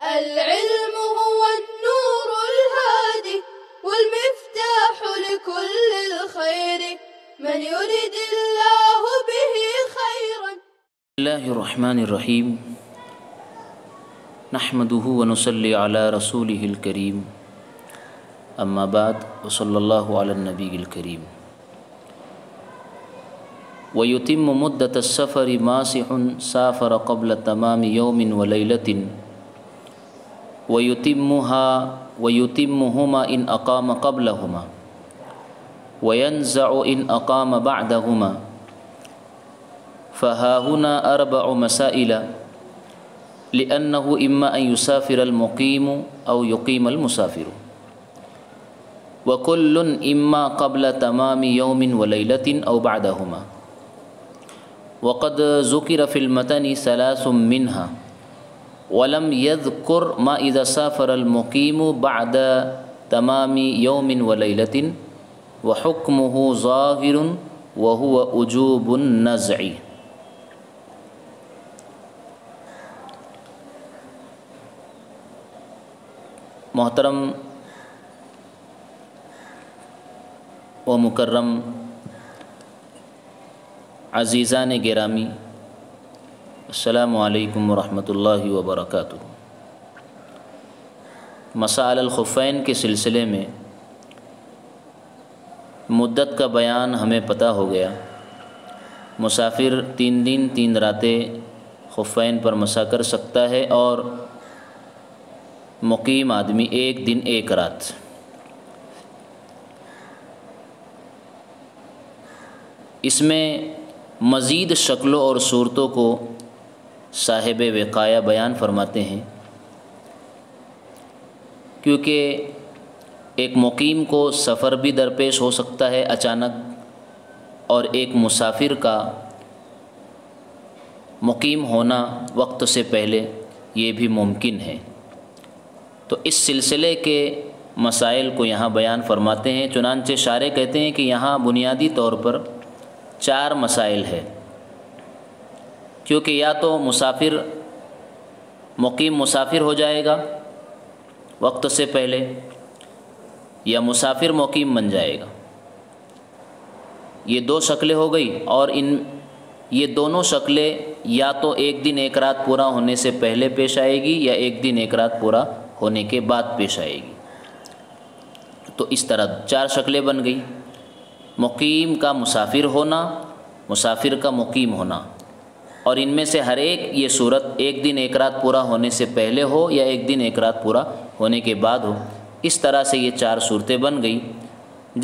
العلم هو النور الهادي والمفتاح لكل الخير من يرد الله به خيرا. بسم الله الرحمن الرحيم نحمده ونصلي على رسوله الكريم اما بعد وصلى الله على النبي الكريم. ويتم مدة السفر ماسح سافر قبل تمام يوم وليلة ويتمهما إن أقام قبلهما وينزع إن أقام بعدهما. فها هنا 4 مسائل لأنه إما أن يسافر المقيم أو يقيم المسافر، وكل إما قبل تمام يوم وليلة أو بعدهما. وقد ذكر في المتن 3 منها ولم يذكر ما إذا سافر المقيم بعد تمام يوم وليلة وحكمه ظاهر وهو وجوب النزع. محترم و مکرم عزیزان گرامی، السلام علیکم ورحمۃ اللہ وبرکاتہ۔ مسائل الخفین کے سلسلے میں مدت کا بیان ہمیں پتہ ہو گیا۔ مسافر 3 دن 3 راتیں خفین پر مسح کر سکتا ہے اور مقیم آدمی 1 دن 1 رات۔ اس میں مزید شکلوں اور صورتوں کو صاحب وقایہ بیان فرماتے ہیں، کیونکہ ایک مقیم کو سفر بھی درپیش ہو سکتا ہے اچانک، اور ایک مسافر کا مقیم ہونا وقت سے پہلے یہ بھی ممکن ہے۔ تو اس سلسلے کے مسائل کو یہاں بیان فرماتے ہیں۔ چنانچہ شارح کہتے ہیں کہ یہاں بنیادی طور پر 4 مسائل ہے، کیونکہ یا تو مقیم مسافر ہو جائے گا وقت سے پہلے، یا مسافر مقیم بن جائے گا۔ یہ 2 شکلیں ہو گئی، اور یہ دونوں شکلیں یا تو 1 دن 1 رات پورا ہونے سے پہلے پیش آئے گی یا 1 دن 1 رات پورا ہونے کے بعد پیش آئے گی۔ تو اس طرح 4 شکلیں بن گئی: مقیم کا مسافر ہونا، مسافر کا مقیم ہونا، اور ان میں سے ہر ایک یہ صورت 1 دن 1 رات پورا ہونے سے پہلے ہو یا 1 دن 1 رات پورا ہونے کے بعد ہو۔ اس طرح سے یہ 4 صورتیں بن گئی،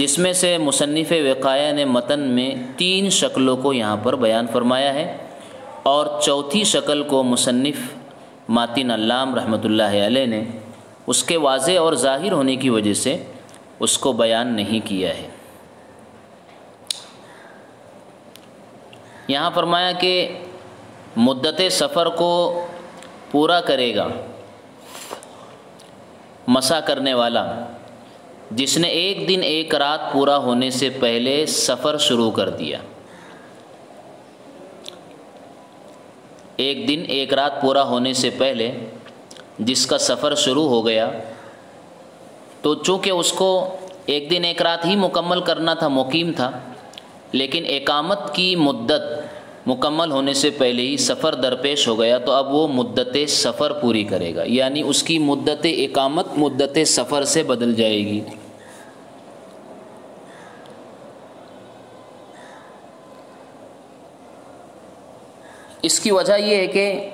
جس میں سے مصنف وقایہ نے متن میں 3 شکلوں کو یہاں پر بیان فرمایا ہے، اور چوتھی شکل کو مصنف ماتن علام رحمۃ اللہ علیہ نے اس کے واضح اور ظاہر ہونے کی وجہ سے اس کو بیان نہیں کیا ہے۔ یہاں فرمایا کہ مدت سفر کو پورا کرے گا مسح کرنے والا جس نے 1 دن 1 رات پورا ہونے سے پہلے سفر شروع کر دیا۔ 1 دن 1 رات پورا ہونے سے پہلے جس کا سفر شروع ہو گیا، تو چونکہ اس کو 1 دن 1 رات ہی مکمل کرنا تھا، مقیم تھا، لیکن اقامت کی مدت مکمل ہونے سے پہلے ہی سفر درپیش ہو گیا، تو اب وہ مدت سفر پوری کرے گا، یعنی اس کی مدت اقامت مدت سفر سے بدل جائے گی۔ اس کی وجہ یہ ہے کہ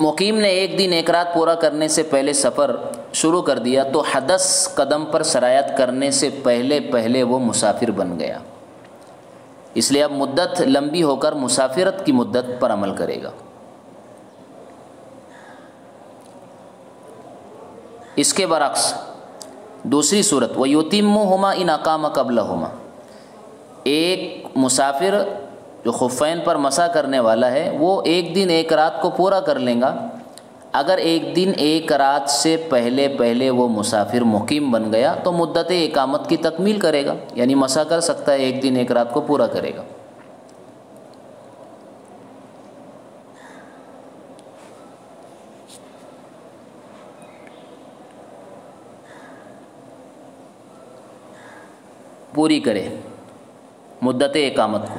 مقیم نے 1 دن 1 رات پورا کرنے سے پہلے سفر شروع کر دیا، تو حدث قدم پر سرایت کرنے سے پہلے وہ مسافر بن گیا، اس لیے اب مدت لمبی ہو کر مسافرت کی مدت پر عمل کرے گا۔ اس کے برعکس دوسری صورت وَيُتِمُّهُمَا إِنْ أَقَامَ قَبْلَهُمَا، ایک مسافر جو خفین پر مسح کرنے والا ہے وہ 1 دن 1 رات کو پورا کر لیں گا، اگر 1 دن 1 رات سے پہلے وہ مسافر مقیم بن گیا تو مدت اقامت کی تکمیل کرے گا، یعنی مسح کر سکتا ہے، 1 دن 1 رات کو پورا کرے گا۔ پوری کرے مدت اقامت کو۔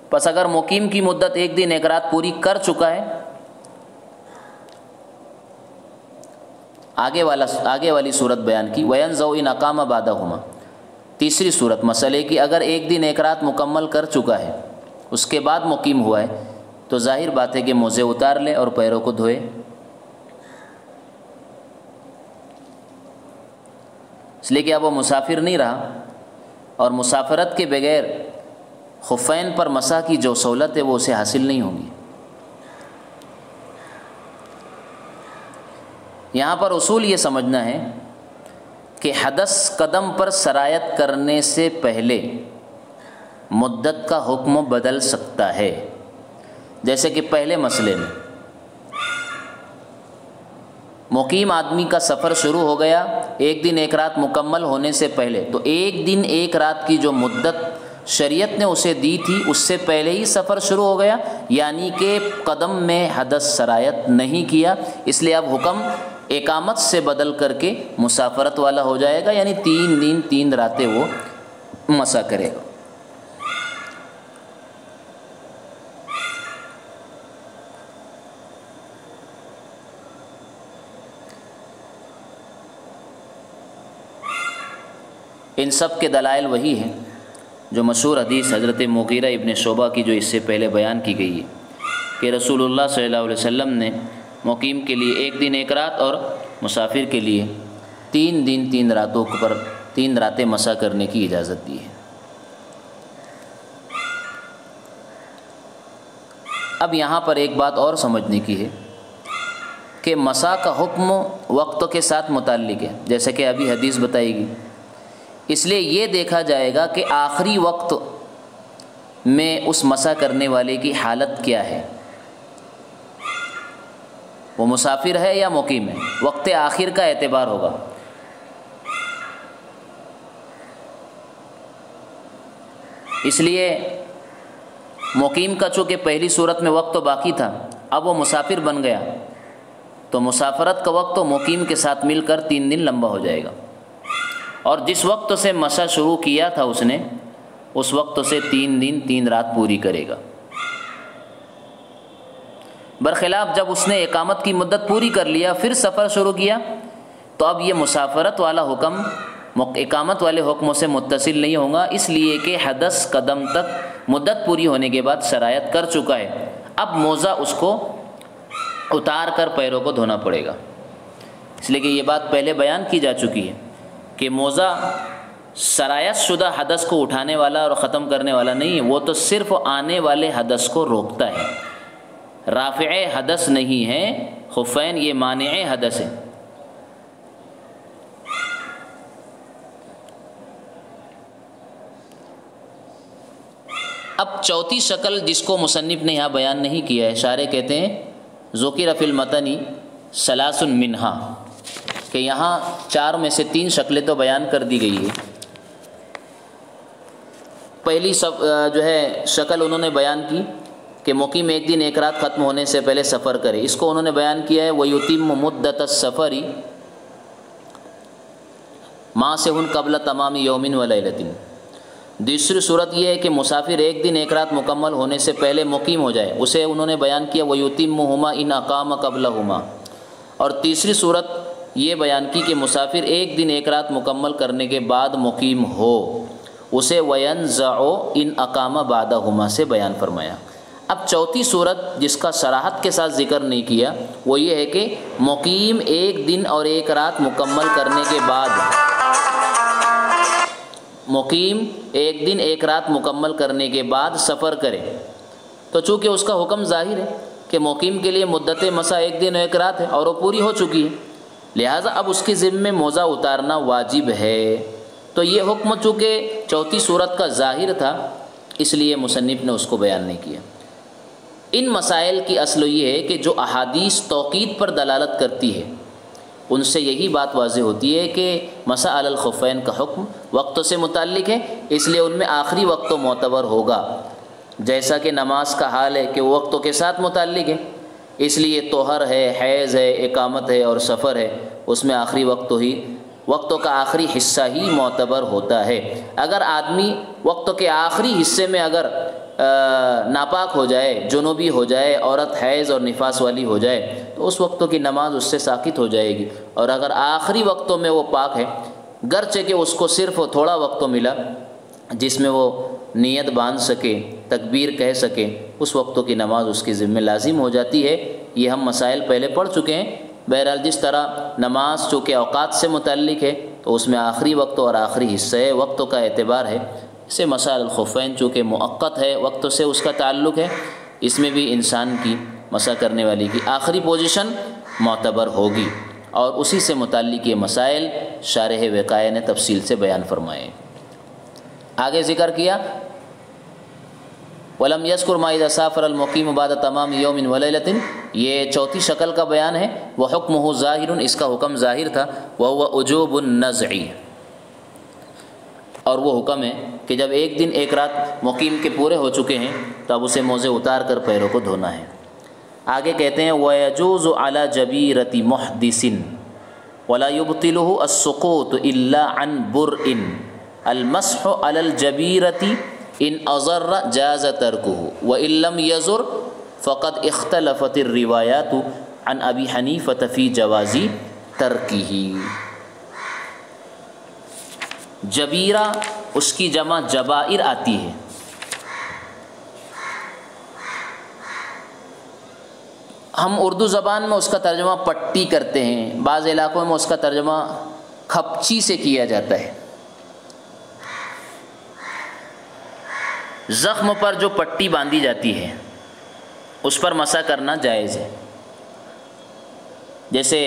پس اگر مقیم کی مدت 1 دن 1 رات پوری کر چکا ہے، آگے والی صورت بیان کی، وَيَنْزَعُ إِنْ أَقَامَ بَعْدَهُمَا، تیسری صورت مسئلے کی اگر 1 دن 1 رات مکمل کر چکا ہے اس کے بعد مقیم ہوا ہے تو ظاہر بات ہے کہ موزے اتار لے اور پیروں کو دھوئے۔ اس لیے کہ اب وہ مسافر نہیں رہا، اور مسافرت کے بغیر خفین پر مسح کی جو سہولت ہے وہ اسے حاصل نہیں ہوگی۔ یہاں پر اصول یہ سمجھنا ہے کہ حدث قدم پر سرایت کرنے سے پہلے مدت کا حکم بدل سکتا ہے، جیسے کہ پہلے مسئلے میں مقیم آدمی کا سفر شروع ہو گیا 1 دن 1 رات مکمل ہونے سے پہلے، تو 1 دن 1 رات کی جو مدت شریعت نے اسے دی تھی اس سے پہلے ہی سفر شروع ہو گیا، یعنی کہ قدم میں حدث سرایت نہیں کیا، اس لیے اب حکم اقامت سے بدل کر کے مسافرت والا ہو جائے گا، یعنی 3 دن 3 راتیں وہ مسح کرے گا۔ ان سب کے دلائل وہی ہیں جو مشہور حدیث حضرت مغیرہ ابن شعبہ کی جو اس سے پہلے بیان کی گئی ہے کہ رسول اللہ صلی اللہ علیہ وسلم نے مقیم کے لیے 1 دن 1 رات اور مسافر کے لیے 3 دن 3 راتوں پر 3 راتیں مسح کرنے کی اجازت دی ہے۔ اب یہاں پر ایک بات اور سمجھنے کی ہے کہ مسح کا حکم وقت کے ساتھ متعلق ہے، جیسا کہ ابھی حدیث بتائے گی، اس لیے یہ دیکھا جائے گا کہ آخری وقت میں اس مسح کرنے والے کی حالت کیا ہے، وہ مسافر ہے یا مقیم ہے، وقت آخر کا اعتبار ہوگا۔ اس لیے مقیم کا چونکہ پہلی صورت میں وقت تو باقی تھا، اب وہ مسافر بن گیا تو مسافرت کا وقت تو مقیم کے ساتھ مل کر 3 دن لمبا ہو جائے گا، اور جس وقت سے مسح شروع کیا تھا اس نے اس وقت سے 3 دن 3 رات پوری کرے گا۔ برخلاف جب اس نے اقامت کی مدت پوری کر لیا پھر سفر شروع کیا تو اب یہ مسافرت والا حکم اقامت والے حکموں سے متصل نہیں ہوگا، اس لیے کہ حدث قدم تک مدت پوری ہونے کے بعد سرایت کر چکا ہے، اب موزہ اس کو اتار کر پیروں کو دھونا پڑے گا۔ اس لیے کہ یہ بات پہلے بیان کی جا چکی ہے کہ موزہ سرایت شدہ حدث کو اٹھانے والا اور ختم کرنے والا نہیں ہے، وہ تو صرف آنے والے حدث کو روکتا ہے، رافع حدث نہیں ہے، خفین یہ مانع حدث ہے۔ اب چوتھی شکل جس کو مصنف نے یہاں بیان نہیں کیا ہے، شارح کہتے ہیں ذکر فی المتن ثلاث منہا، کہ یہاں 4 میں سے 3 شکلیں تو بیان کر دی گئی ہے۔ پہلی جو ہے شکل انہوں نے بیان کی کہ مقیم 1 دن 1 رات ختم ہونے سے پہلے سفر کرے، اس کو انہوں نے بیان کیا ہے وَيُتِمُّ مُدَّةَ السَّفَرِ مَا سَهٌ قبل تمام یوم ولیلۃ۔ دوسری صورت یہ ہے کہ مسافر 1 دن 1 رات مکمل ہونے سے پہلے مقیم ہو جائے، اسے انہوں نے بیان کیا وَيُتِمُّهُمَا إِنْ أَقَامَ قَبْلَهُمَا۔ اور تیسری صورت یہ بیان کی کہ مسافر 1 دن 1 رات مکمل کرنے کے بعد مقیم ہو، اسے وَيَنْزَعُ إِنْ أَقَامَ بَعْدَهُمَا سے بیان فرمایا۔ اب چوتھی صورت جس کا صراحت کے ساتھ ذکر نہیں کیا وہ یہ ہے کہ مقیم 1 دن اور 1 رات مکمل کرنے کے بعد، مقیم 1 دن 1 رات مکمل کرنے کے بعد سفر کرے، تو چونکہ اس کا حکم ظاہر ہے کہ مقیم کے لیے مدت مسح 1 دن 1 رات ہے اور وہ پوری ہو چکی ہے، لہٰذا اب اس کے ذمے میں موزہ اتارنا واجب ہے، تو یہ حکم چونکہ چوتھی صورت کا ظاہر تھا اس لیے مصنف نے اس کو بیان نہیں کیا۔ ان مسائل کی اصل یہ ہے کہ جو احادیث توقید پر دلالت کرتی ہے ان سے یہی بات واضح ہوتی ہے کہ مسح علی الخفین کا حکم وقت سے متعلق ہے، اس لیے ان میں آخری وقت تو معتبر ہوگا، جیسا کہ نماز کا حال ہے کہ وہ وقتوں کے ساتھ متعلق ہے، اس لیے طہر ہے، حیض ہے، اقامت ہے اور سفر ہے، اس میں آخری وقتوں کا آخری حصہ ہی معتبر ہوتا ہے۔ اگر آدمی وقتوں کے آخری حصے میں اگر ناپاک ہو جائے، جنوبی ہو جائے، عورت حیض اور نفاس والی ہو جائے، تو اس وقتوں کی نماز اس سے ساقط ہو جائے گی۔ اور اگر آخری وقتوں میں وہ پاک ہے، گرچہ کہ اس کو صرف تھوڑا وقت ملا جس میں وہ نیت باندھ سکے، تکبیر کہہ سکے، اس وقتوں کی نماز اس کے ذمہ لازم ہو جاتی ہے۔ یہ ہم مسائل پہلے پڑھ چکے ہیں۔ بہرحال جس طرح نماز چونکہ اوقات سے متعلق ہے تو اس میں آخری وقت اور آخری حصہ ہے، وقتوں کا اعتبار ہے۔ اسے مسائل الخفین چونکہ مؤقت ہے، وقتوں سے اس کا تعلق ہے، اس میں بھی انسان کی مسح کرنے والی کی آخری پوزیشن معتبر ہوگی، اور اسی سے متعلق یہ مسائل شارح وقایہ نے تفصیل سے بیان فرمائے۔ آگے ذکر کیا وَلَمْ يَذْكُرْ مَا إِذَا سَافَرَ الْمُقِيمُ بَعْدَ تَمَامِ يَوْمٍ وَلَيْلَةٍ، یہ چوتھی شکل کا بیان ہے۔ وَحُكْمُهُ ظَاهِرٌ، اس کا حکم ظاہر تھا، وَهُوَ وُجُوبُ النَّزْعِ، اور وہ حکم ہے کہ جب ایک دن ایک رات مقیم کے پورے ہو چکے ہیں تو اب اسے موزے اتار کر پیروں کو دھونا ہے۔ آگے کہتے ہیں وَيَجُوزُ عَلَى جَبِيرَةِ مُحْدِثٍ وَلَا يُبْطِلُهُ السُّقُوطُ إِلَّا عَنْ بُرْءٍ الْمَسْحُ عَلَى الْجَبِيرَةِ ان اضر جاز ترکہ وان لم یضر فقد اختلفت الروایات عن ابی حنیفہ فی جواز ترکہ۔ جبیرہ اس کی جمع جبائر آتی ہے۔ ہم اردو زبان میں اس کا ترجمہ پٹی کرتے ہیں، بعض علاقوں میں اس کا ترجمہ کھپچی سے کیا جاتا ہے۔ زخم پر جو پٹی باندھی جاتی ہے اس پر مسح کرنا جائز ہے۔ جیسے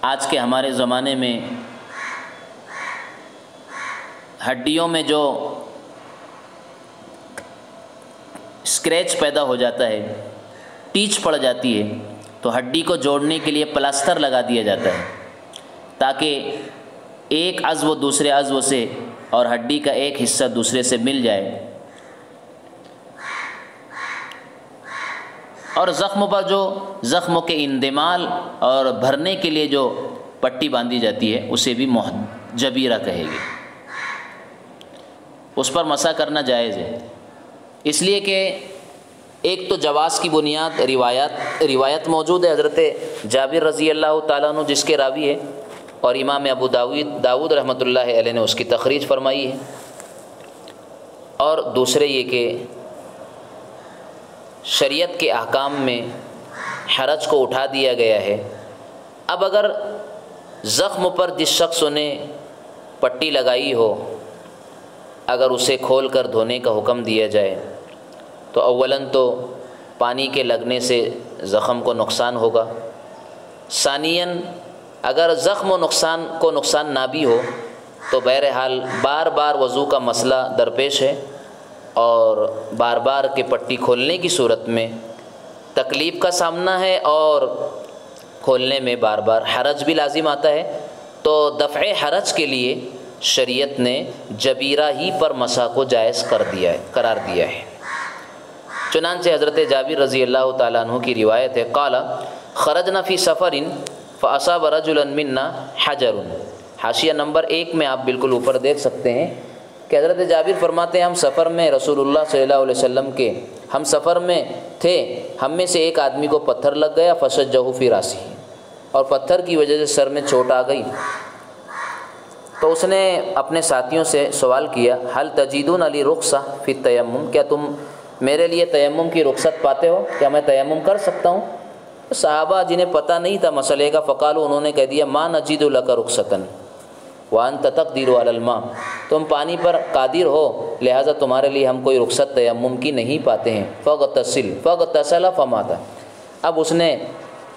آج کے ہمارے زمانے میں ہڈیوں میں جو اسکریچ پیدا ہو جاتا ہے، ٹیچ پڑ جاتی ہے، تو ہڈی کو جوڑنے کے لیے پلاسٹر لگا دیا جاتا ہے تاکہ ایک عضو دوسرے عضو سے اور ہڈی کا ایک حصہ دوسرے سے مل جائے۔ اور زخم پر جو زخموں کے اندمال اور بھرنے کے لیے جو پٹی باندھی جاتی ہے اسے بھی جبیرہ کہے گی، اس پر مسح کرنا جائز ہے۔ اس لیے کہ ایک تو جواز کی بنیاد روایت موجود ہے حضرت جابر رضی اللہ تعالیٰ عنہ جس کے راوی ہے، اور امام ابو داود رحمۃ اللہ علیہ نے اس کی تخریج فرمائی ہے۔ اور دوسرے یہ کہ شریعت کے احکام میں حرج کو اٹھا دیا گیا ہے۔ اب اگر زخم پر جس شخص نے پٹی لگائی ہو اگر اسے کھول کر دھونے کا حکم دیا جائے تو اولاً تو پانی کے لگنے سے زخم کو نقصان ہوگا، ثانیاً اگر زخم و نقصان نہ بھی ہو تو بہرحال بار بار وضو کا مسئلہ درپیش ہے، اور بار بار کے پٹی کھولنے کی صورت میں تکلیف کا سامنا ہے اور کھولنے میں بار بار حرج بھی لازم آتا ہے۔ تو دفع حرج کے لیے شریعت نے جبیرہ ہی پر مسح کو جائز قرار دیا ہے۔ چنانچہ حضرت جابر رضی اللہ تعالیٰ عنہ کی روایت ہے قال خرجنا فی سفر فاصاب رجلا منا حجر۔ حاشیہ نمبر 1 میں آپ بالکل اوپر دیکھ سکتے ہیں کہ حضرت جابر فرماتے ہیں ہم سفر میں رسول اللہ صلی اللہ علیہ وسلم کے ہم سفر میں تھے، ہم میں سے ایک آدمی کو پتھر لگ گیا فشجہ فی راسہ، اور پتھر کی وجہ سے سر میں چوٹ آ گئی۔ تو اس نے اپنے ساتھیوں سے سوال کیا حل تجدون لی رخصہ فی التیمم، کیا تم میرے لیے تیمم کی رخصت پاتے ہو، کیا میں تیمم کر سکتا ہوں؟ صحابہ جنہیں پتہ نہیں تھا مسئلے کا فقالوا، انہوں نے کہہ دیا ما نجد لک رخصتاً وانت تقدیر علی الماء، تم پانی پر قادر ہو لہٰذا تمہارے لیے ہم کوئی رخصت تیمم کی نہیں پاتے ہیں۔ فاغتسل فمات، اب اس نے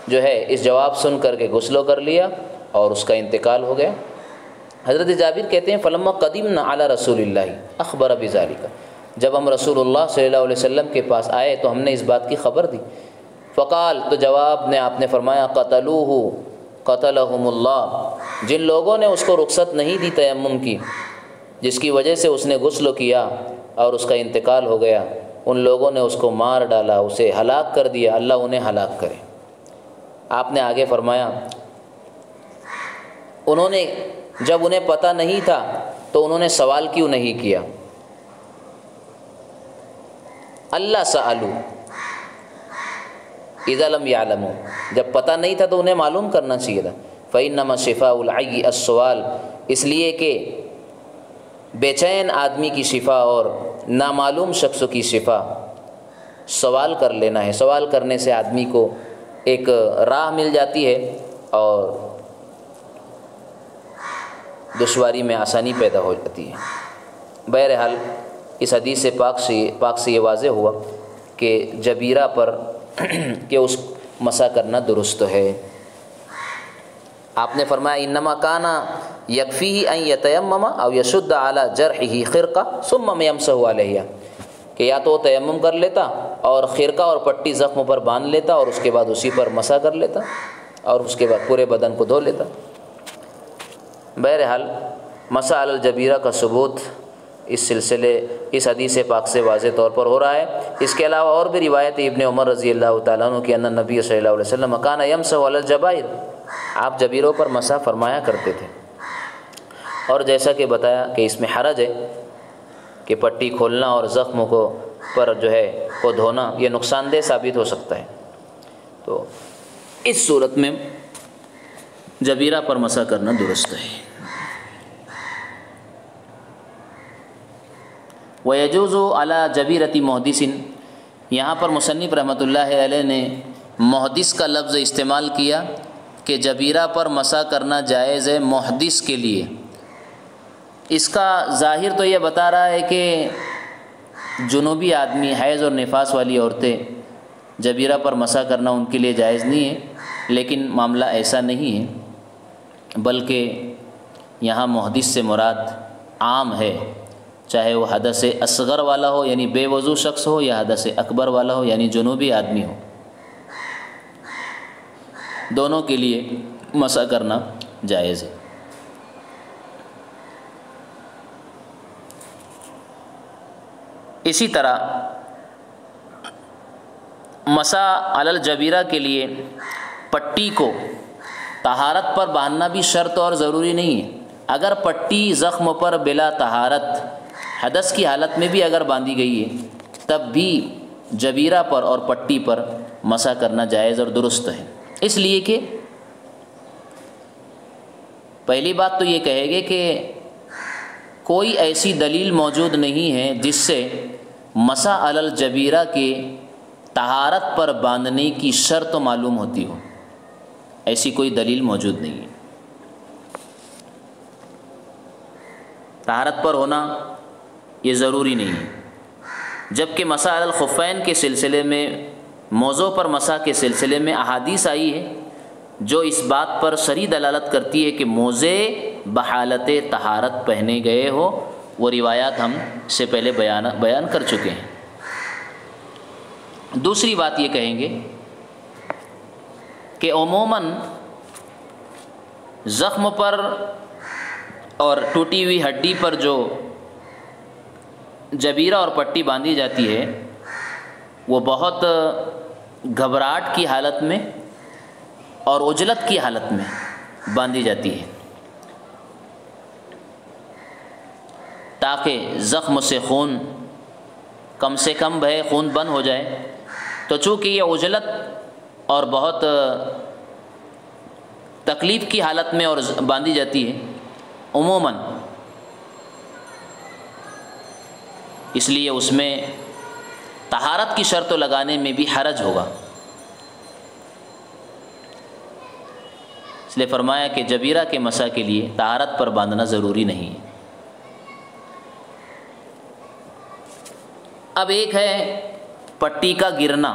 جو ہے اس جواب سن کر کے غسل کر لیا اور اس کا انتقال ہو گیا۔ حضرت جابر کہتے ہیں فلما قدمنا علی رسول اللہ اخبر بذلک، جب ہم رسول اللہ صلی اللہ علیہ وسلم کے پاس آئے تو ہم نے اس بات کی خبر دی۔ فقال، تو جواب میں آپ نے فرمایا قتلوہ قتلہم اللہ، جن لوگوں نے اس کو رخصت نہیں دی تیمم کی، جس کی وجہ سے اس نے غسل کیا اور اس کا انتقال ہو گیا، ان لوگوں نے اس کو مار ڈالا، اسے ہلاک کر دیا، اللہ انہیں ہلاک کرے۔ آپ نے آگے فرمایا انہوں نے جب انہیں پتہ نہیں تھا تو انہوں نے سوال کیوں نہیں کیا؟ اللہ سألو اذا لم یعلموا، جب پتہ نہیں تھا تو انہیں معلوم کرنا چاہیے تھا۔ فإنما شفاء العی السؤال، اس لیے کہ بے چین آدمی کی شفا اور نامعلوم شخص کی شفا سوال کر لینا ہے۔ سوال کرنے سے آدمی کو ایک راہ مل جاتی ہے اور دشواری میں آسانی پیدا ہو جاتی ہے۔ بہرحال اس حدیث پاک سے یہ واضح ہوا کہ جبیرہ پر کہ اس مسح کرنا درست ہے۔ آپ نے فرمایا انما کان یکفیہ ان یتیمم او یشد علی جرحہ خرقہ ثم یمسح علیہ، کہ یا تو وہ تیمم کر لیتا اور خرقہ اور پٹی زخم پر باندھ لیتا اور اس کے بعد اسی پر مسح کر لیتا اور اس کے بعد پورے بدن کو دھو لیتا۔ بہرحال مسح علی الجبیرہ کا ثبوت اس حدیث پاک سے واضح طور پر ہو رہا ہے۔ اس کے علاوہ اور بھی روایت ابن عمر رضی اللہ تعالیٰ عنہ کہ ان نبی صلی اللہ علیہ وسلم کان یمسح علی الجبائر، آپ جبیروں پر مسح فرمایا کرتے تھے۔ اور جیسا کہ بتایا کہ اس میں حرج ہے کہ پٹی کھولنا اور زخم پر کو دھونا یہ نقصان دہ ثابت ہو سکتا ہے، تو اس صورت میں جبیرہ پر مسح کرنا درست ہے۔ وَيَجُوزُ عَلَى جَبِيرَةِ مُحْدِثٍ، یہاں پر مصنف رحمۃ اللہ علیہ نے محدث کا لفظ استعمال کیا کہ جبیرہ پر مسح کرنا جائز ہے محدث کے لیے۔ اس کا ظاہر تو یہ بتا رہا ہے کہ جنوبی آدمی، حیض اور نفاس والی عورتیں جبیرہ پر مسح کرنا ان کے لیے جائز نہیں ہے، لیکن معاملہ ایسا نہیں ہے، بلکہ یہاں محدث سے مراد عام ہے، چاہے وہ حدث اصغر والا ہو یعنی بے وضو شخص ہو یا حدث اکبر والا ہو یعنی جنوبی آدمی ہو، دونوں کے لیے مسح کرنا جائز ہے۔ اسی طرح مسح علی الجبیرہ کے لیے پٹی کو طہارت پر باندھنا بھی شرط اور ضروری نہیں ہے۔ اگر پٹی زخم پر بلا طہارت حدث کی حالت میں بھی اگر باندھی گئی ہے تب بھی جبیرہ پر اور پٹی پر مسح کرنا جائز اور درست ہے، اس لیے کہ پہلی بات تو یہ کہے گے کہ کوئی ایسی دلیل موجود نہیں ہے جس سے مسح علی الجبیرہ کے طہارت پر باندھنے کی شرط معلوم ہوتی ہو، ایسی کوئی دلیل موجود نہیں ہے۔ طہارت پر ہونا یہ ضروری نہیں ہے، جبکہ مسح علی الخفین کے سلسلے میں، موضوع پر مسح کے سلسلے میں احادیث آئی ہے جو اس بات پر صریح دلالت کرتی ہے کہ موزے بحالت طہارت پہنے گئے ہو، وہ روایات ہم سے پہلے بیان کر چکے ہیں۔ دوسری بات یہ کہیں گے کہ عموماً زخم پر اور ٹوٹی ہوئی ہڈی پر جو جبیرہ اور پٹی باندھی جاتی ہے وہ بہت گھبراہٹ کی حالت میں اور عجلت کی حالت میں باندھی جاتی ہے تاکہ زخم سے خون کم سے کم بہے، خون بند ہو جائے۔ تو چونکہ یہ عجلت اور بہت تکلیف کی حالت میں اور باندھی جاتی ہے عموماً، اس لیے اس میں طہارت کی شرط لگانے میں بھی حرج ہوگا۔ اس لیے فرمایا کہ جبیرہ کے مسح کے لیے طہارت پر باندھنا ضروری نہیں ہے۔ اب ایک ہے پٹی کا گرنا،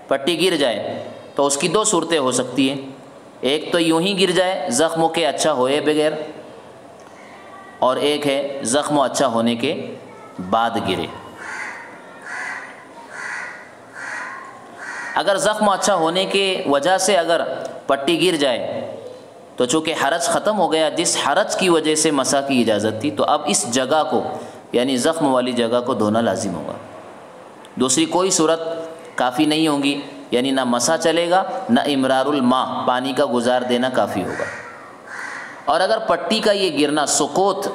پٹی گر جائے تو اس کی دو صورتیں ہو سکتی ہیں، ایک تو یوں ہی گر جائے زخموں کے اچھا ہوئے بغیر، اور ایک ہے زخم اچھا ہونے کے بعد گرے۔ اگر زخم اچھا ہونے کے وجہ سے اگر پٹی گر جائے تو چونکہ حرج ختم ہو گیا، جس حرج کی وجہ سے مسح کی اجازت تھی، تو اب اس جگہ کو یعنی زخم والی جگہ کو دھونا لازم ہوگا۔ دوسری کوئی صورت کافی نہیں ہوگی یعنی نہ مسا چلے گا نہ امرار الماء پانی کا گزار دینا کافی ہوگا۔ اور اگر پٹی کا یہ گرنا سقوط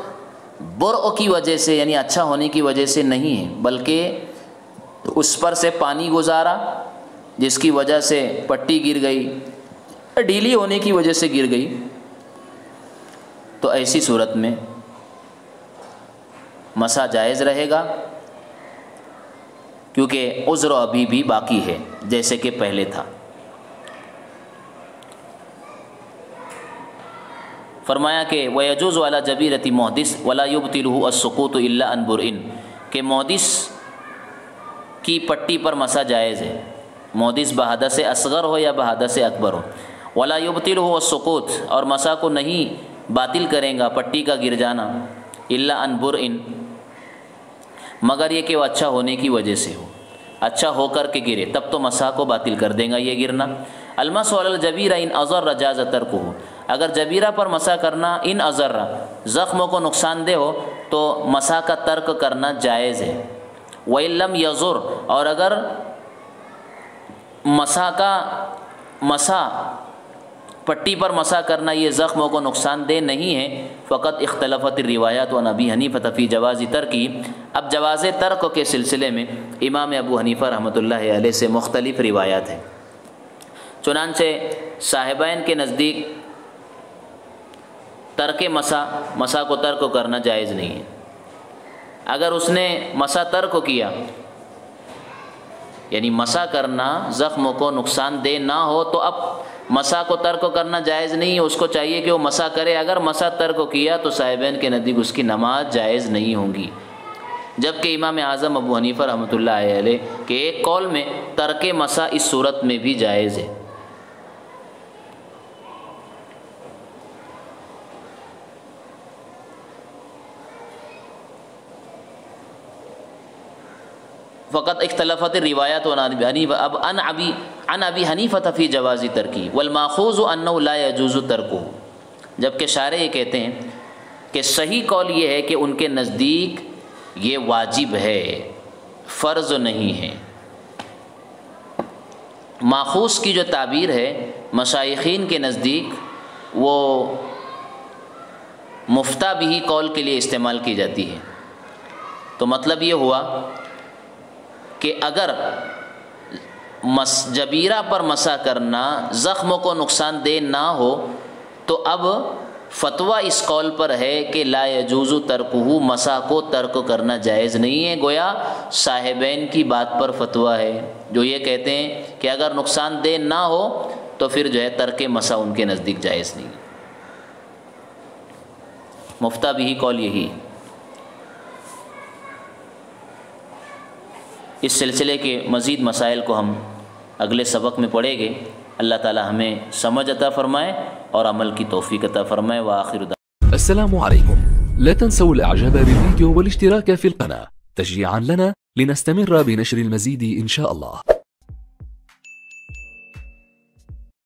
برء کی وجہ سے یعنی اچھا ہونے کی وجہ سے نہیں ہے بلکہ اس پر سے پانی گزارا جس کی وجہ سے پٹی گر گئی، ڈھیلی ہونے کی وجہ سے گر گئی، تو ایسی صورت میں مسا جائز رہے گا کیونکہ عذر ابھی بھی باقی ہے جیسے کہ پہلے تھا۔ فرمایا کہ وَيَجُوزُ عَلَى جَبِيرَةِ مُحْدِثٍ وَلَا يُبْطِلُهُ السُّقُوطُ إِلَّا عَنْ بُرْءٍ کہ محدث کی پٹی پر مسا جائز ہے، محدث بحدث اصغر ہو یا بحدث اکبر ہو۔ وَلَا يُبْطِلُهُ السُّقُوطُ اور مسا کو نہیں باطل کریں گا پٹی کا گر جانا، إِلَّا عَنْ بُرْءٍ مگر یہ کہ وہ اچھا ہونے کی وجہ سے ہو، اچھا ہو کر کے گرے تب تو مسا کو باطل کر دیں گا یہ گرنا۔ المسح علی الجبیرہ ان اضر جاز ترکہ اگر جبیرہ پر مسا کرنا ان اضر زخموں کو نقصان دہ ہو تو مسا کا ترک کرنا جائز ہے۔ وَإِن لَمْ يَضُرْ اور اگر مسا پٹی پر مسا کرنا یہ زخموں کو نقصان دہ نہیں ہے، فقط اختلفت الروایات عن ابی حنیفہ فی جواز ترکی اب جواز ترک کے سلسلے میں امام ابو حنیفہ رحمۃ اللہ علیہ سے مختلف روایات ہیں۔ چنانچہ صاحبین کے نزدیک ترک مسا کو ترک کرنا جائز نہیں ہے۔ اگر اس نے مسا ترک کیا یعنی مسا کرنا زخموں کو نقصان دہ نہ ہو تو اب مسا کو ترک کرنا جائز نہیں ہے، اس کو چاہیے کہ وہ مسا کرے۔ اگر مسا ترک کیا تو صاحبین کے نزدیک اس کی نماز جائز نہیں ہوگی، جبکہ امام اعظم ابو حنیفہ رحمۃ اللہ علیہ کے ایک قول میں ترک مسا اس صورت میں بھی جائز ہے۔ فقط اختلفت الروایات عن ابی حنیفہ فی جواز ترکی والماخوذ انه لا يجوز ترکہ جبکہ شارح یہ کہتے ہیں کہ صحیح قول یہ ہے کہ ان کے نزدیک یہ واجب ہے، فرض نہیں ہے۔ ماخوذ کی جو تعبیر ہے مشائخین کے نزدیک وہ مفتہ بھی قول کے لیے استعمال کی جاتی ہے۔ تو مطلب یہ ہوا کہ اگر جبیرہ پر مسا کرنا زخموں کو نقصان دہ نہ ہو تو اب فتویٰ اس قول پر ہے کہ لا یجوز ترکہ مسا کو ترک کرنا جائز نہیں ہے، گویا صاحبین کی بات پر فتویٰ ہے جو یہ کہتے ہیں کہ اگر نقصان دہ نہ ہو تو پھر جو ہے ترک مسا ان کے نزدیک جائز نہیں ہے۔ مفتہ بھی قول یہی۔ اس سلسلے کے مزید مسائل کو ہم اگلے سبق میں پڑھیں گے۔ اللہ تعالی ہمیں سمجھ عطا فرمائے اور عمل کی توفیق عطا فرمائے۔ وآخر دعوانا السلام عليكم. لا تنسوا الاعجاب بالفيديو والاشتراك في القناة تشجيعا لنا لنستمر بنشر المزيد إن شاء الله.